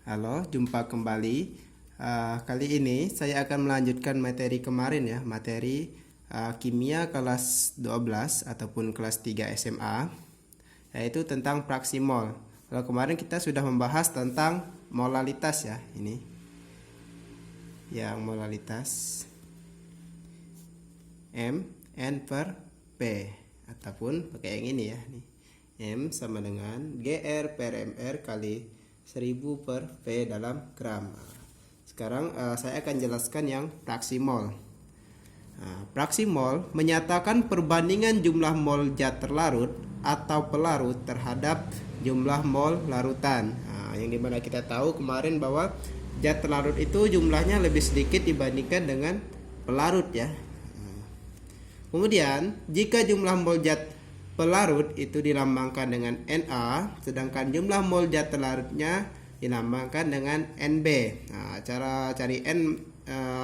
Halo, jumpa kembali. Kali ini saya akan melanjutkan materi kemarin ya, materi kimia kelas 12 ataupun kelas 3 SMA, yaitu tentang fraksi mol. Kalau kemarin kita sudah membahas tentang molalitas ya, ini yang molalitas M N per P ataupun pakai yang ini ya, nih. M sama dengan GR per MR kali 1000 per V dalam gram. Sekarang saya akan jelaskan yang fraksi mol. Fraksi mol menyatakan perbandingan jumlah mol zat terlarut atau pelarut terhadap jumlah mol larutan. Yang dimana kita tahu kemarin bahwa zat terlarut itu jumlahnya lebih sedikit dibandingkan dengan pelarut ya. Kemudian jika jumlah mol zat pelarut itu dilambangkan dengan Na, sedangkan jumlah mol zat terlarutnya dilambangkan dengan Nb. Cara cari N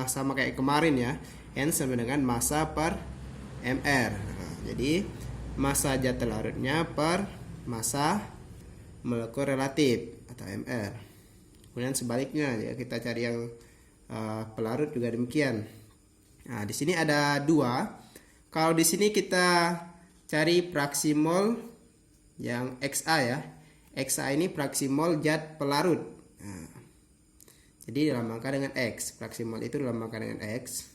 sama kayak kemarin ya. N sama dengan massa per mR. Jadi massa zat terlarutnya per massa molekul relatif atau mR. Kemudian sebaliknya ya, kita cari yang pelarut juga demikian. Nah, di sini ada dua. Kalau di sini kita cari fraksi mol yang XA ya. XA ini fraksi mol zat pelarut. Jadi dilambangkan dengan X. Fraksi mol itu dilambangkan dengan X.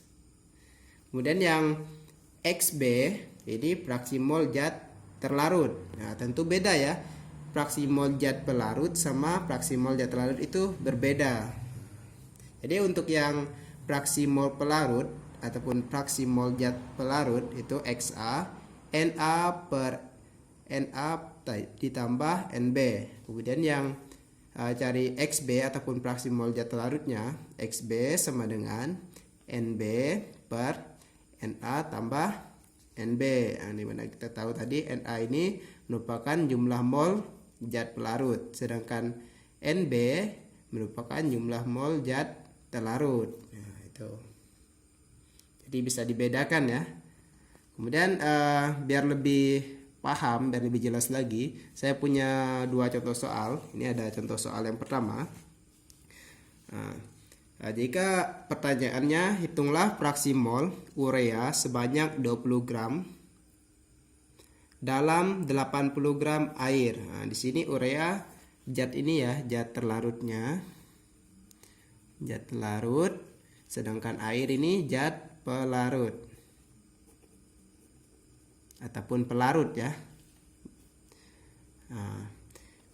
Kemudian yang XB ini fraksi mol zat terlarut. Nah, tentu beda ya. Fraksi mol zat pelarut sama fraksi mol zat terlarut itu berbeda. Jadi untuk yang fraksi mol pelarut ataupun fraksi mol zat pelarut itu XA, Na per Na ditambah Nb. Kemudian yang cari XB ataupun fraksi mol zat terlarutnya, XB sama dengan Nb per Na tambah Nb. Nah, dimana kita tahu tadi Na ini merupakan jumlah mol zat pelarut, sedangkan Nb merupakan jumlah mol zat terlarut. Nah, itu. Jadi bisa dibedakan ya. Kemudian biar lebih paham, biar lebih jelas lagi, saya punya dua contoh soal. Ini ada contoh soal yang pertama. Jika pertanyaannya, hitunglah fraksi mol urea sebanyak 20 gram dalam 80 gram air. Nah, di sini urea zat ini ya, zat terlarutnya. Zat terlarut, sedangkan air ini zat pelarut ataupun pelarut ya. Nah,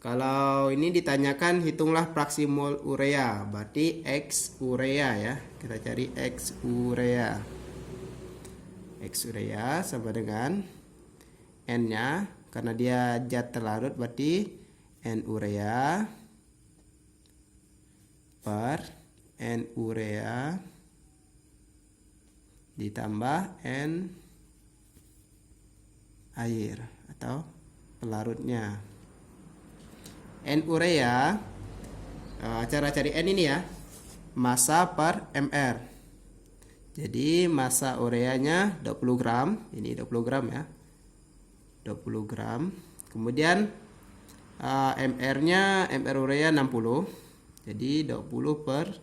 kalau ini ditanyakan hitunglah fraksi mol urea, berarti X urea ya. Kita cari X urea. X urea sama dengan N-nya, karena dia zat terlarut berarti N urea per N urea ditambah N air atau pelarutnya. N urea, cara cari N ini ya, massa per mR. Jadi massa ureanya 20 gram, ini 20 gram ya, 20 gram. Kemudian mR-nya, mR urea 60, jadi 20 per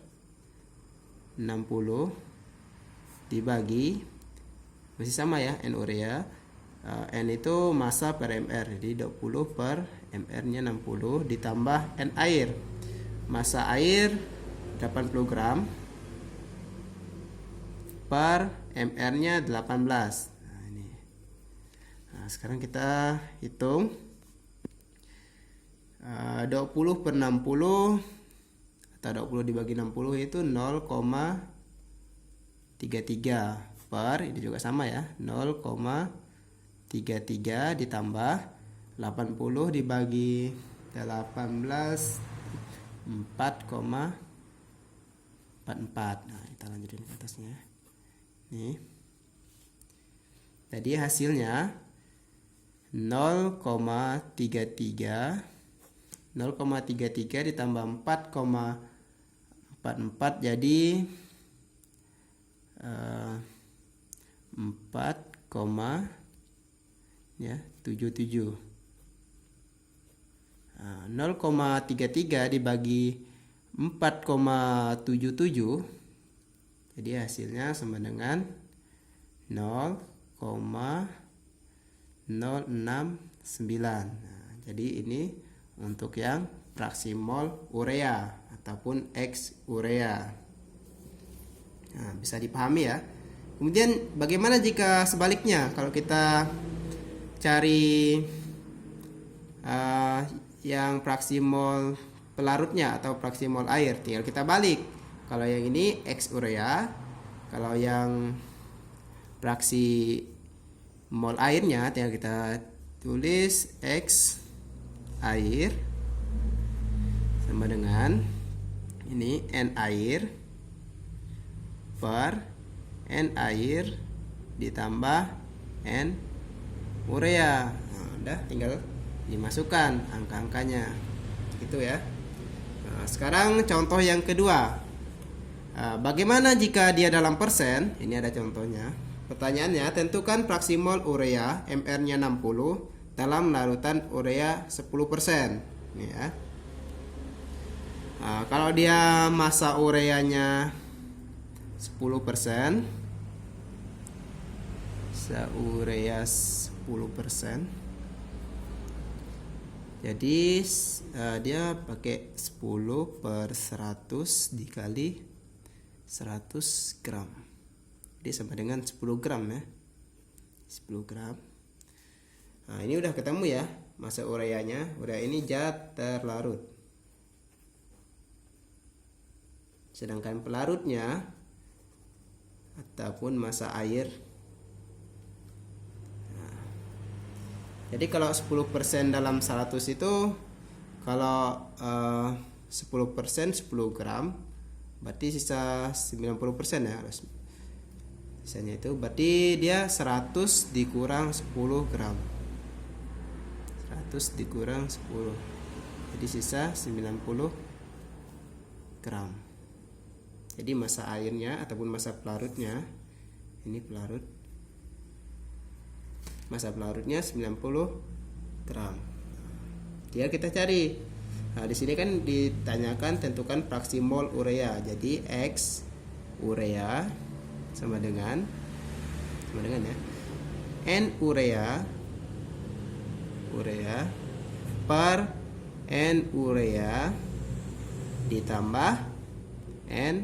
60 dibagi, masih sama ya, N urea. N itu massa per mR, jadi 20 per mR-nya 60 ditambah N air. Massa air 80 gram per mR-nya 18. Nah, ini. Nah, sekarang kita hitung 20 per 60 atau 20 dibagi 60 itu 0,33 per, ini juga sama ya, 0,33 ditambah 80 dibagi 18, 4,44. Nah, kita lanjutin ke atasnya. Nih. Jadi hasilnya 0,33 ditambah 4,44 jadi 4,77. 0,33 dibagi 4,77. Jadi hasilnya sama dengan 0,069. Nah, jadi ini untuk yang fraksi mol urea ataupun X urea. Nah, bisa dipahami ya. Kemudian bagaimana jika sebaliknya, kalau kita cari yang fraksi mol pelarutnya atau fraksi mol air, tinggal kita balik. Kalau yang ini X urea, kalau yang fraksi mol airnya tinggal kita tulis X air sama dengan ini N air per N air ditambah N urea. Nah, udah tinggal dimasukkan angka-angkanya gitu ya. Nah, sekarang contoh yang kedua. Bagaimana jika dia dalam persen? Ini ada contohnya. Pertanyaannya, tentukan fraksi mol urea MR-nya 60 dalam larutan urea 10%. Ini ya. Kalau dia massa ureanya 10%, urea 10%. Jadi dia pakai 10/100 dikali 100 gram. Jadi sama dengan 10 gram ya. 10 gram. Nah, ini udah ketemu ya massa ureanya. Urea ini zat terlarut. Sedangkan pelarutnya ataupun massa air. Nah, jadi kalau 10% dalam 100 itu, kalau 10% 10 gram, berarti sisa 90% ya. Sisanya itu berarti dia 100 dikurang 10 gram. 100 dikurang 10. Jadi sisa 90 gram. Jadi massa airnya ataupun massa pelarutnya, ini pelarut, massa pelarutnya 90 gram. Dia kita cari. Nah, di sini kan ditanyakan tentukan fraksi mol urea. Jadi X urea sama dengan ya N urea per N urea ditambah N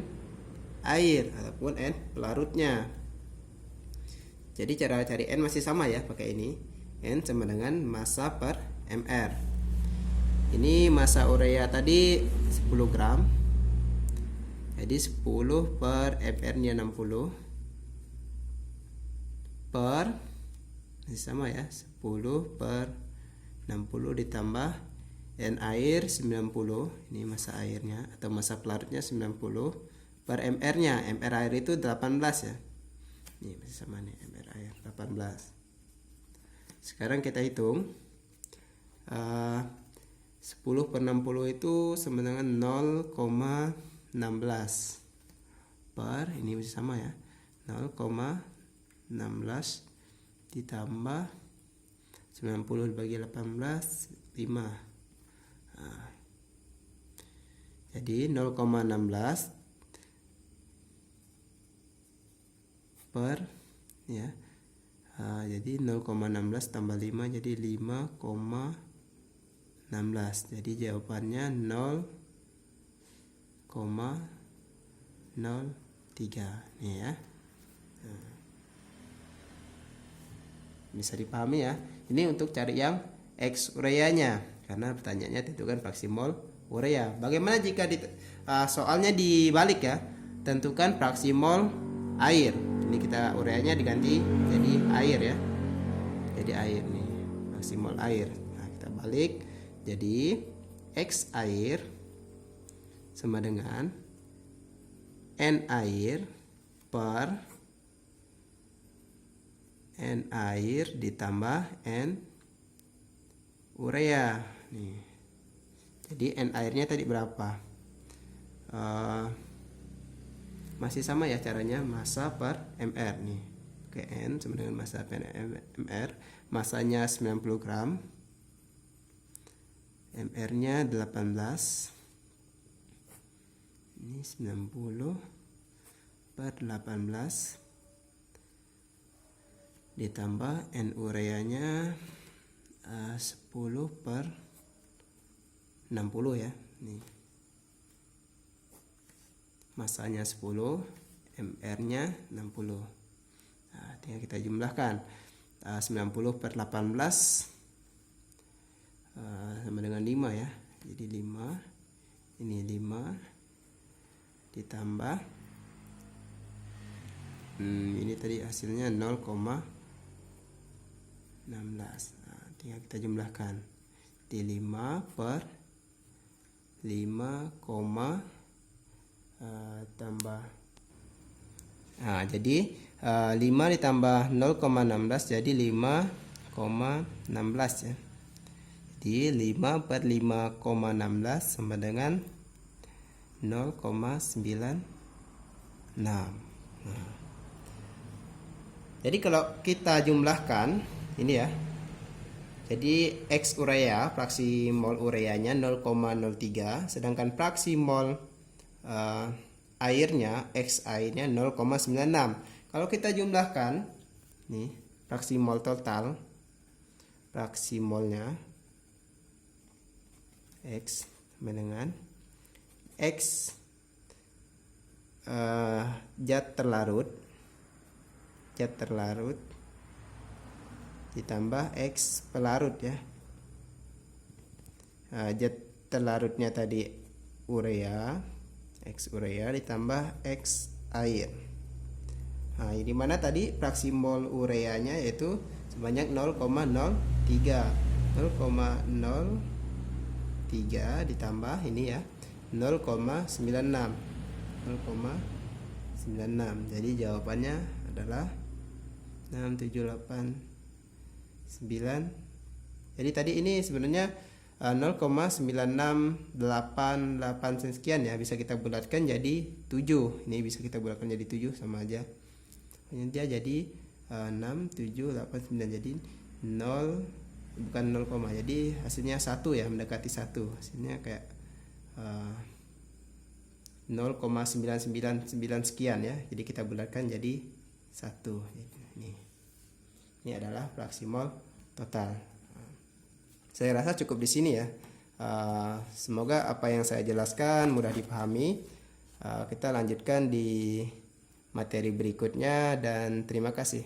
air ataupun N pelarutnya. Jadi cara cari N masih sama ya, pakai ini. N sama dengan massa per MR. Ini massa urea tadi 10 gram. Jadi 10 per MR-nya 60 per, masih sama ya, 10 per 60 ditambah N air 90. Ini massa airnya atau massa pelarutnya 90 per MR-nya. MR air itu 18 ya. Ini masih sama nih, MR air 18. Sekarang kita hitung. 10 per 60 itu sama dengan 0,16 per, ini masih sama ya, 0,16 ditambah 90 dibagi 18, 5. Nah, jadi 0,16 per ya. Jadi 0,16 tambah 5 jadi 5,16. Jadi jawabannya 0,03 nih ya. Bisa dipahami ya. Ini untuk cari yang X ureanya, karena pertanyaannya tentukan fraksi mol urea. Bagaimana jika soalnya dibalik ya? Tentukan fraksi mol air. Ini kita ureanya diganti jadi air ya. Jadi air nih, fraksi mol air. Nah, kita balik. Jadi X air sama dengan N air per N air ditambah N urea nih. Jadi N airnya tadi berapa? Masih sama ya caranya, massa per MR nih. Oke, N sama dengan massa per MR. Massanya 90 gram. MR-nya 18. Ini 90 per 18 ditambah N ureanya 10 per 60 ya. Nih. Masanya 10, MR-nya 60. Nah, tinggal kita jumlahkan. 90 per 18 sama dengan 5 ya. Jadi 5, ini 5 ditambah ini tadi hasilnya 0,16. Nah, tinggal kita jumlahkan. Di 5 per 5, tambah. Nah, jadi 5 ditambah 0,16 jadi 5,16 ya. Jadi 5 per 5,16 sama dengan 0,96. Nah, jadi kalau kita jumlahkan ini ya. Jadi X urea, fraksi mol ureanya 0,03, sedangkan fraksi mol airnya, X airnya 0,96. Kalau kita jumlahkan nih, fraksi mol total, fraksi molnya X sama dengan X zat terlarut ditambah X pelarut ya. Zat terlarutnya tadi urea, X urea ditambah X air. Nah, di mana tadi fraksi mol ureanya yaitu sebanyak 0,03. 0,03 ditambah ini ya 0,96. 0,96. Jadi jawabannya adalah 6789. Jadi tadi ini sebenarnya 0,9688 sekian ya, bisa kita bulatkan jadi 7. Ini bisa kita bulatkan jadi 7 sama aja. Dia jadi 6789 jadi 0 bukan 0, jadi hasilnya 1 ya, mendekati 1. Hasilnya kayak 0,999 sekian ya. Jadi kita bulatkan jadi 1. Ini adalah fraksi mol total. Saya rasa cukup di sini ya. Semoga apa yang saya jelaskan mudah dipahami. Kita lanjutkan di materi berikutnya dan terima kasih.